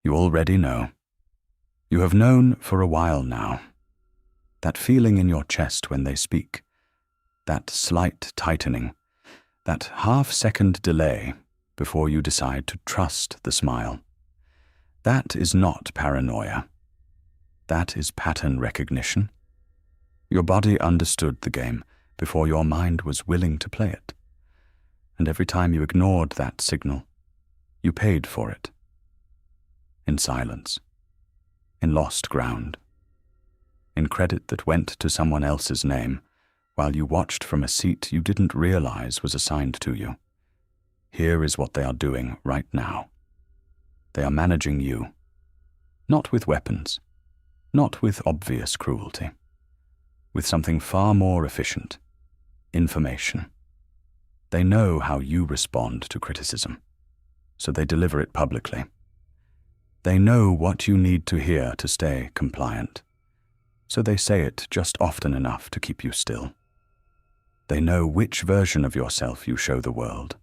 You already know. You have known for a while now. That feeling in your chest when they speak, that slight tightening, that half-second delay before you decide to trust the smile. That is not paranoia. That is pattern recognition. Your body understood the game before your mind was willing to play it. And every time you ignored that signal, you paid for it. In silence, in lost ground, in credit that went to someone else's name while you watched from a seat you didn't realize was assigned to you. Here is what they are doing right now. They are managing you, not with weapons, not with obvious cruelty, with something far more efficient, information. They know how you respond to criticism, so they deliver it publicly. They know what you need to hear to stay compliant, so they say it just often enough to keep you still. They know which version of yourself you show the world,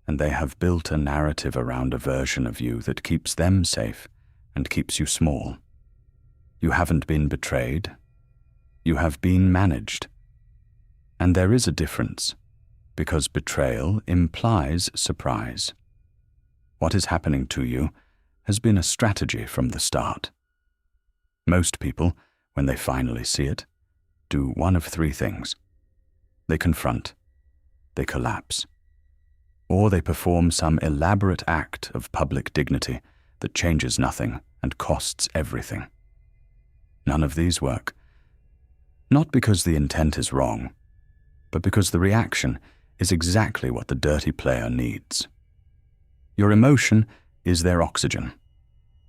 and they have built a narrative around a version of you that keeps them safe and keeps you small. You haven't been betrayed. You have been managed. And there is a difference, because betrayal implies surprise. What is happening to you has been a strategy from the start. Most people, when they finally see it, do one of three things. They confront, they collapse, or they perform some elaborate act of public dignity that changes nothing and costs everything. None of these work. Not because the intent is wrong, but because the reaction is exactly what the dirty player needs. Your emotion is their oxygen.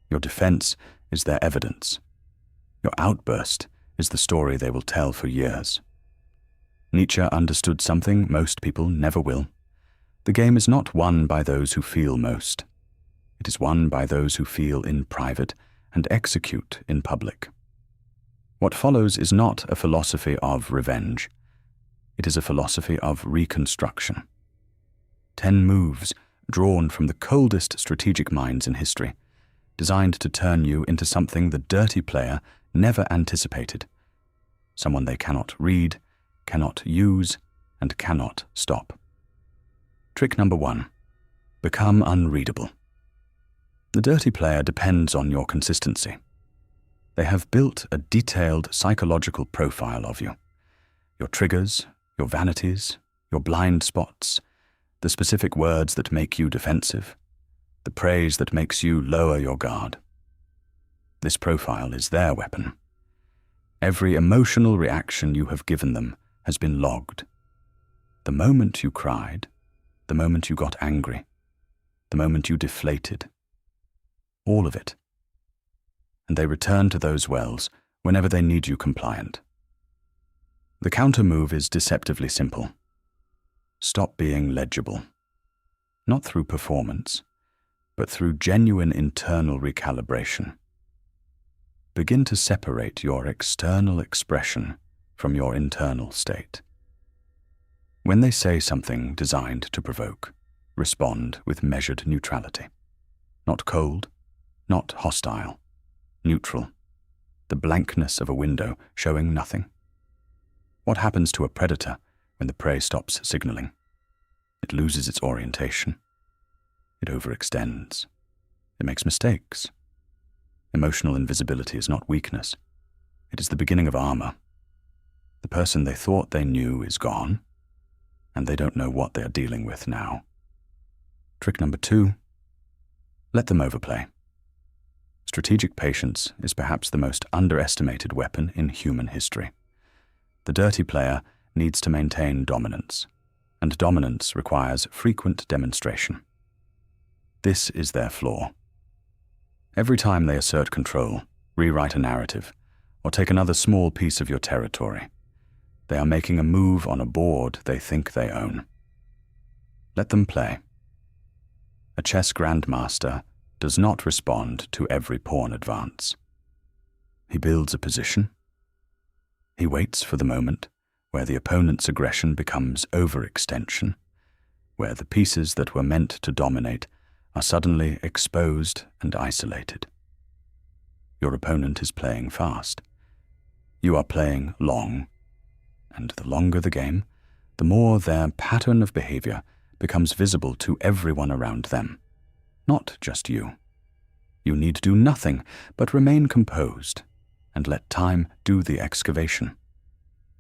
Your defense is their evidence. Your outburst is the story they will tell for years. Nietzsche understood something most people never will. The game is not won by those who feel most. It is won by those who feel in private and execute in public. What follows is not a philosophy of revenge. It is a philosophy of reconstruction. 10 moves drawn from the coldest strategic minds in history, designed to turn you into something the dirty player never anticipated, someone they cannot read, cannot use, and cannot stop. Trick number 1. Become unreadable. The dirty player depends on your consistency. They have built a detailed psychological profile of you. Your triggers, your vanities, your blind spots, the specific words that make you defensive, the praise that makes you lower your guard. This profile is their weapon. Every emotional reaction you have given them has been logged. The moment you cried, the moment you got angry, the moment you deflated, all of it. And they return to those wells whenever they need you compliant. The counter move is deceptively simple. Stop being legible, not through performance, but through genuine internal recalibration. Begin to separate your external expression from your internal state. When they say something designed to provoke, respond with measured neutrality. Not cold, not hostile, neutral, the blankness of a window showing nothing. What happens to a predator when the prey stops signaling? It loses its orientation. It overextends. It makes mistakes. Emotional invisibility is not weakness. It is the beginning of armor. The person they thought they knew is gone, and they don't know what they are dealing with now. Trick number 2, let them overplay. Strategic patience is perhaps the most underestimated weapon in human history. The dirty player needs to maintain dominance, and dominance requires frequent demonstration. This is their flaw. Every time they assert control, rewrite a narrative, or take another small piece of your territory, they are making a move on a board they think they own. Let them play. A chess grandmaster does not respond to every pawn advance. He builds a position. He waits for the moment where the opponent's aggression becomes overextension, where the pieces that were meant to dominate are suddenly exposed and isolated. Your opponent is playing fast. You are playing long, and the longer the game, the more their pattern of behavior becomes visible to everyone around them, not just you. You need do nothing but remain composed and let time do the excavation.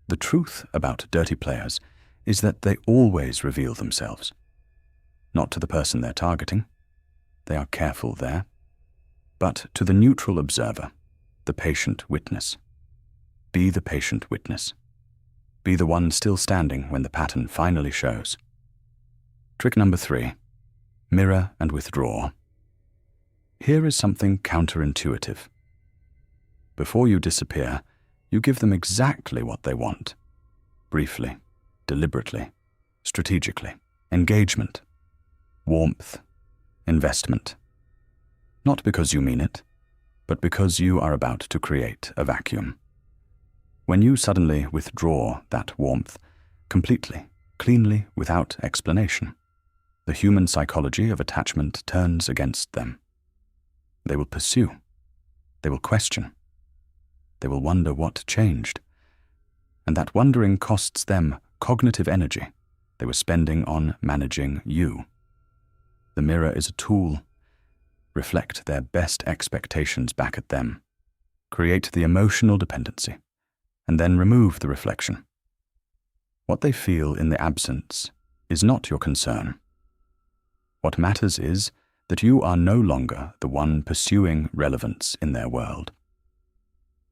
The truth about dirty players is that they always reveal themselves. Not to the person they're targeting, they are careful there, but to the neutral observer, the patient witness. Be the patient witness. Be the one still standing when the pattern finally shows. Trick number 3, mirror and withdraw. Here is something counterintuitive. Before you disappear, you give them exactly what they want. Briefly, deliberately, strategically. Engagement, warmth, investment. Not because you mean it, but because you are about to create a vacuum. When you suddenly withdraw that warmth, completely, cleanly, without explanation, the human psychology of attachment turns against them. They will pursue. They will question. They will wonder what changed. And that wondering costs them cognitive energy they were spending on managing you. The mirror is a tool. Reflect their best expectations back at them. Create the emotional dependency, and then remove the reflection. What they feel in the absence is not your concern. What matters is that you are no longer the one pursuing relevance in their world.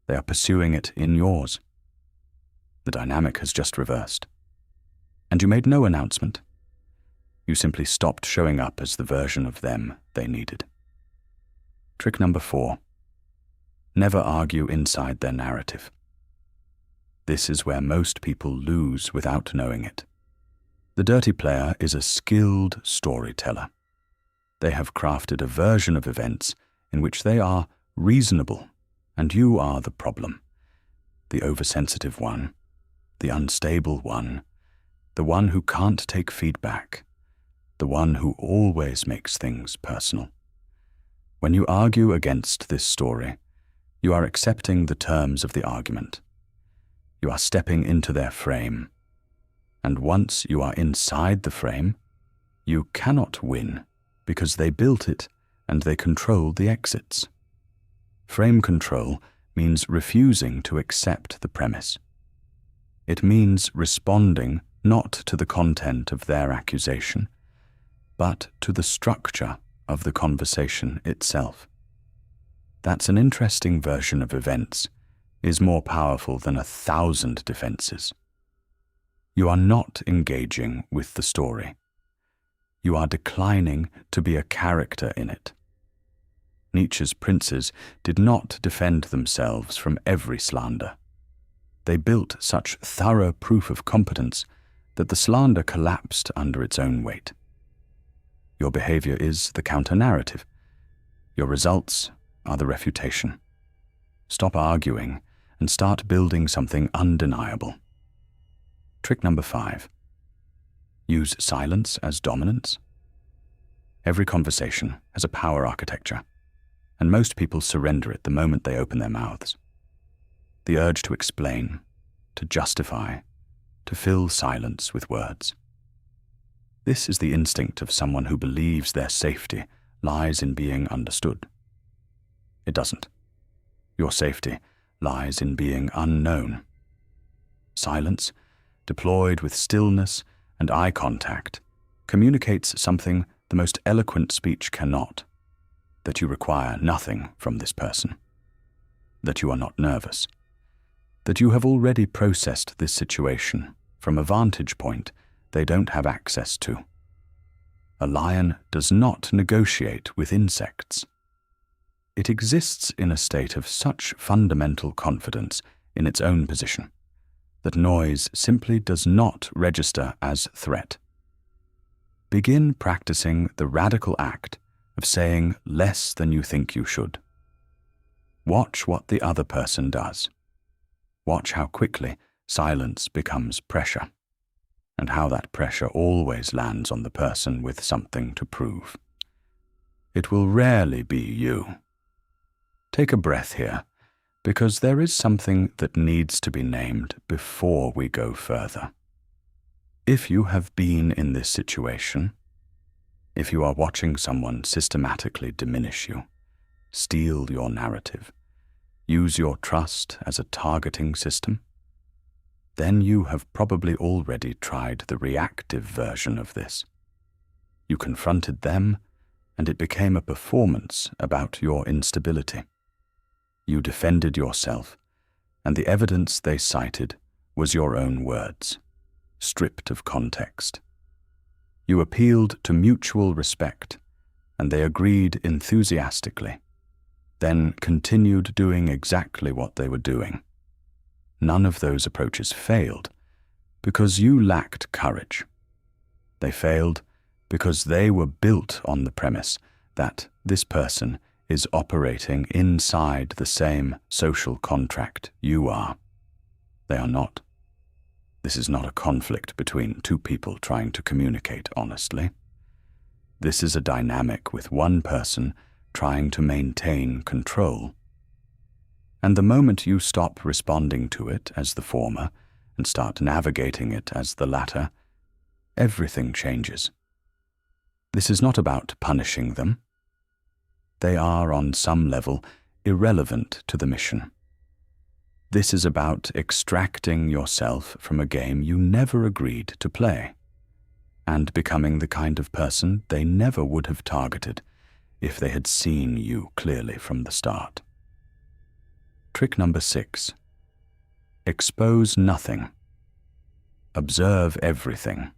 They are pursuing it in yours. The dynamic has just reversed. And you made no announcement. You simply stopped showing up as the version of them they needed. Trick number 4. Never argue inside their narrative. This is where most people lose without knowing it. The dirty player is a skilled storyteller. They have crafted a version of events in which they are reasonable, and you are the problem. The oversensitive one, the unstable one, the one who can't take feedback, the one who always makes things personal. When you argue against this story, you are accepting the terms of the argument. You are stepping into their frame. And once you are inside the frame, you cannot win because they built it and they control the exits. Frame control means refusing to accept the premise. It means responding not to the content of their accusation, but to the structure of the conversation itself. That's an interesting version of events, is more powerful than 1,000 defenses. You are not engaging with the story. You are declining to be a character in it. Nietzsche's princes did not defend themselves from every slander. They built such thorough proof of competence that the slander collapsed under its own weight. Your behavior is the counter-narrative. Your results are the refutation. Stop arguing and start building something undeniable. Trick number 5. Use silence as dominance. Every conversation has a power architecture, and most people surrender it the moment they open their mouths. The urge to explain, to justify, to fill silence with words. This is the instinct of someone who believes their safety lies in being understood. It doesn't. Your safety lies in being unknown. Silence, deployed with stillness and eye contact, communicates something the most eloquent speech cannot, that you require nothing from this person, that you are not nervous, that you have already processed this situation from a vantage point they don't have access to. A lion does not negotiate with insects. It exists in a state of such fundamental confidence in its own position that noise simply does not register as threat. Begin practicing the radical act of saying less than you think you should. Watch what the other person does. Watch how quickly silence becomes pressure, and how that pressure always lands on the person with something to prove. it will rarely be you. Take a breath here, because there is something that needs to be named before we go further. If you have been in this situation, if you are watching someone systematically diminish you, steal your narrative, use your trust as a targeting system, then you have probably already tried the reactive version of this. You confronted them, and it became a performance about your instability. You defended yourself, and the evidence they cited was your own words, stripped of context. You appealed to mutual respect, and they agreed enthusiastically, then continued doing exactly what they were doing. None of those approaches failed because you lacked courage. They failed because they were built on the premise that this person is operating inside the same social contract you are. They are not. This is not a conflict between two people trying to communicate honestly. This is a dynamic with one person trying to maintain control. And the moment you stop responding to it as the former and start navigating it as the latter, everything changes. This is not about punishing them. They are, on some level, irrelevant to the mission. This is about extracting yourself from a game you never agreed to play, and becoming the kind of person they never would have targeted if they had seen you clearly from the start. Trick number 6. Expose nothing. Observe everything.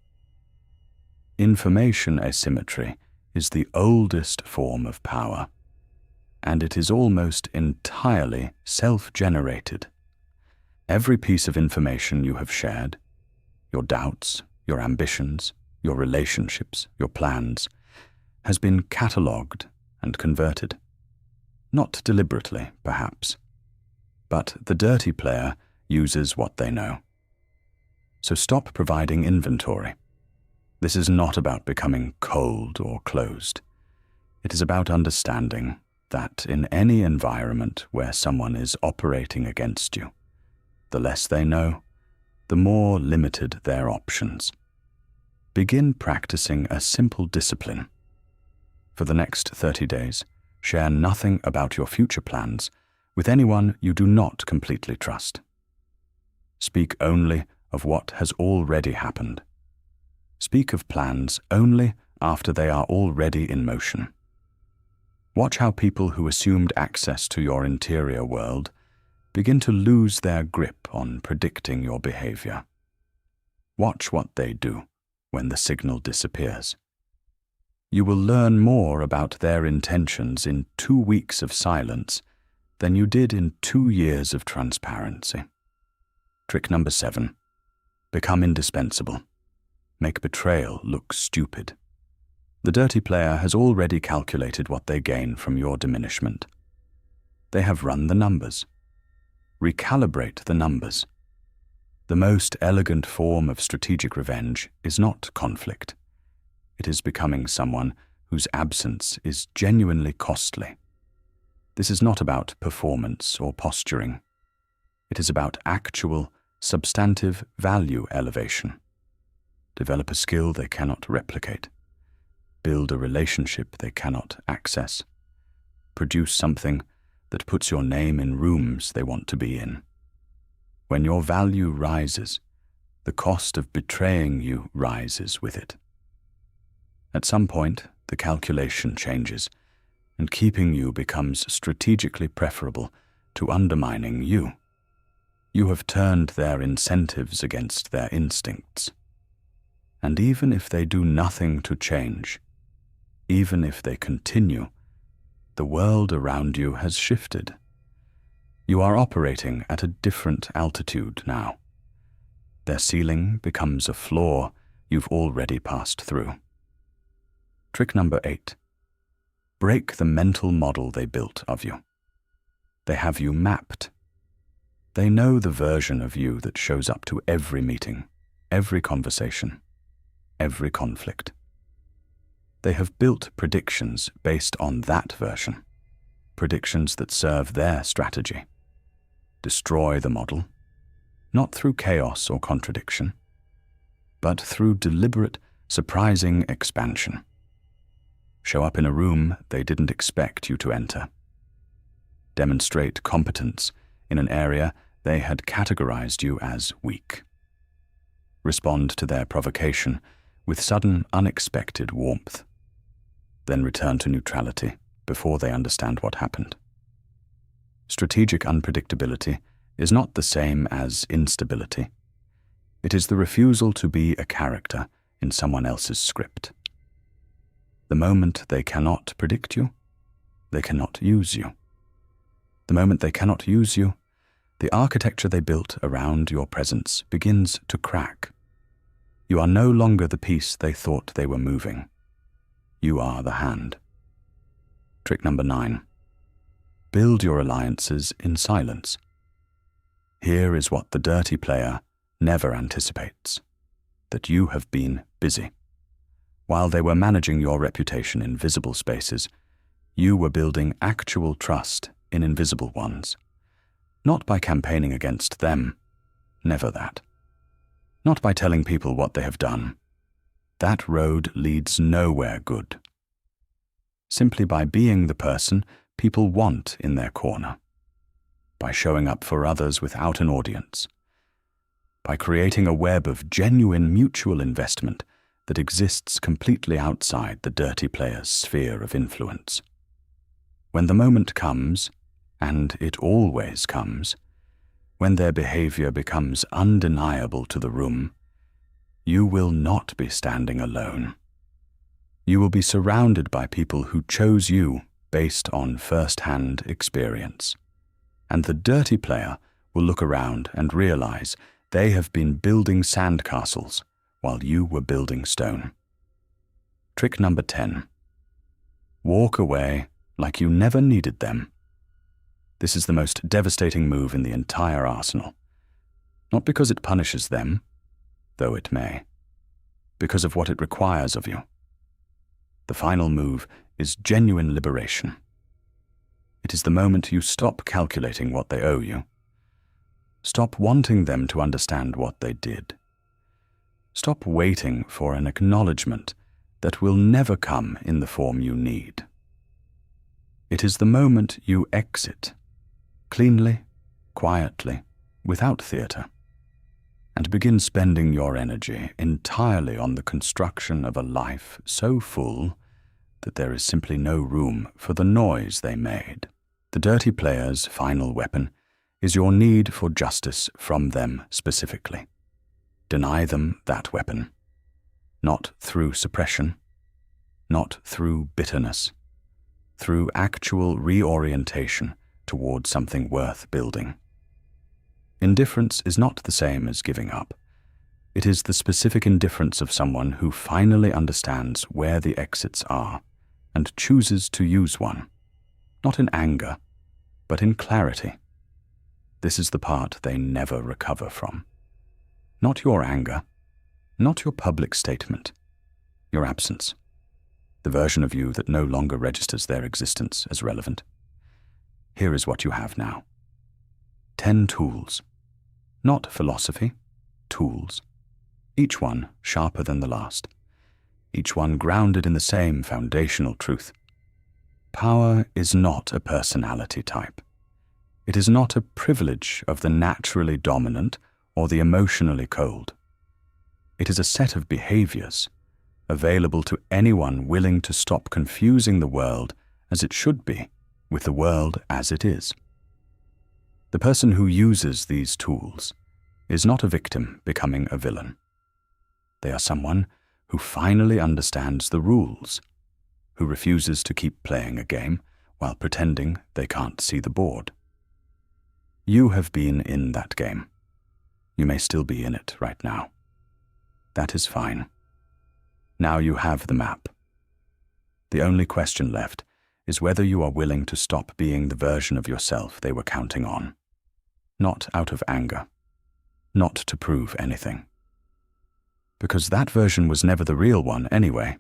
Information asymmetry is the oldest form of power, and it is almost entirely self-generated. Every piece of information you have shared, your doubts, your ambitions, your relationships, your plans, has been catalogued and converted. Not deliberately, perhaps, but the dirty player uses what they know. So stop providing inventory. This is not about becoming cold or closed. It is about understanding that in any environment where someone is operating against you, the less they know, the more limited their options. Begin practicing a simple discipline. For the next 30 days, share nothing about your future plans with anyone you do not completely trust. Speak only of what has already happened. Speak of plans only after they are already in motion. Watch how people who assumed access to your interior world begin to lose their grip on predicting your behavior. Watch what they do when the signal disappears. You will learn more about their intentions in 2 weeks of silence than you did in 2 years of transparency. Trick number 7. Become indispensable. Make betrayal look stupid. The dirty player has already calculated what they gain from your diminishment. They have run the numbers. Recalibrate the numbers. The most elegant form of strategic revenge is not conflict. It is becoming someone whose absence is genuinely costly. This is not about performance or posturing. It is about actual, substantive value elevation. Develop a skill they cannot replicate. Build a relationship they cannot access. Produce something that puts your name in rooms they want to be in. When your value rises, the cost of betraying you rises with it. At some point, the calculation changes, and keeping you becomes strategically preferable to undermining you. You have turned their incentives against their instincts. And even if they do nothing to change, even if they continue, the world around you has shifted. You are operating at a different altitude now. Their ceiling becomes a floor you've already passed through. Trick number 8. Break the mental model they built of you. They have you mapped. They know the version of you that shows up to every meeting, every conversation, every conflict. They have built predictions based on that version, predictions that serve their strategy. Destroy the model, not through chaos or contradiction, but through deliberate, surprising expansion. Show up in a room they didn't expect you to enter. Demonstrate competence in an area they had categorized you as weak. Respond to their provocation with sudden, unexpected warmth. Then return to neutrality before they understand what happened. Strategic unpredictability is not the same as instability. It is the refusal to be a character in someone else's script. The moment they cannot predict you, they cannot use you. The moment they cannot use you, the architecture they built around your presence begins to crack. You are no longer the piece they thought they were moving. You are the hand. Trick number 9. Build your alliances in silence. Here is what the dirty player never anticipates: that you have been busy. While they were managing your reputation in visible spaces, you were building actual trust in invisible ones. Not by campaigning against them, never that. Not by telling people what they have done. That road leads nowhere good. Simply by being the person people want in their corner. By showing up for others without an audience. By creating a web of genuine mutual investment that exists completely outside the dirty player's sphere of influence. When the moment comes, and it always comes, when their behavior becomes undeniable to the room, you will not be standing alone. You will be surrounded by people who chose you based on first-hand experience. And the dirty player will look around and realize they have been building sandcastles while you were building stone. Trick number 10. Walk away like you never needed them. This is the most devastating move in the entire arsenal. Not because it punishes them, though it may, because of what it requires of you. The final move is genuine liberation. It is the moment you stop calculating what they owe you. Stop wanting them to understand what they did. Stop waiting for an acknowledgement that will never come in the form you need. It is the moment you exit, cleanly, quietly, without theater, and begin spending your energy entirely on the construction of a life so full that there is simply no room for the noise they made. The dirty player's final weapon is your need for justice from them specifically. Deny them that weapon, not through suppression, not through bitterness, through actual reorientation toward something worth building. Indifference is not the same as giving up. It is the specific indifference of someone who finally understands where the exits are and chooses to use one, not in anger, but in clarity. This is the part they never recover from. Not your anger, not your public statement, your absence, the version of you that no longer registers their existence as relevant. Here is what you have now. 10 tools. Not philosophy, tools. Each one sharper than the last. Each one grounded in the same foundational truth. Power is not a personality type. It is not a privilege of the naturally dominant or the emotionally cold. It is a set of behaviors available to anyone willing to stop confusing the world as it should be with the world as it is. The person who uses these tools is not a victim becoming a villain. They are someone who finally understands the rules, who refuses to keep playing a game while pretending they can't see the board. You have been in that game. You may still be in it right now. That is fine. Now you have the map. The only question left is whether you are willing to stop being the version of yourself they were counting on. Not out of anger. Not to prove anything. Because that version was never the real one anyway.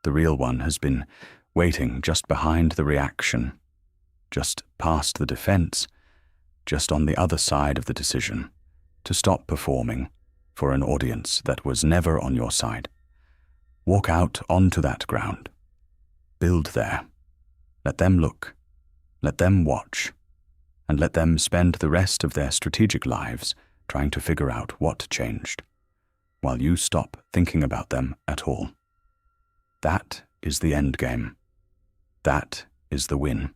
The real one has been waiting just behind the reaction, just past the defense, just on the other side of the decision, to stop performing for an audience that was never on your side. Walk out onto that ground. Build there. Let them look. Let them watch. And let them spend the rest of their strategic lives trying to figure out what changed, while you stop thinking about them at all. That is the end game. That is the win.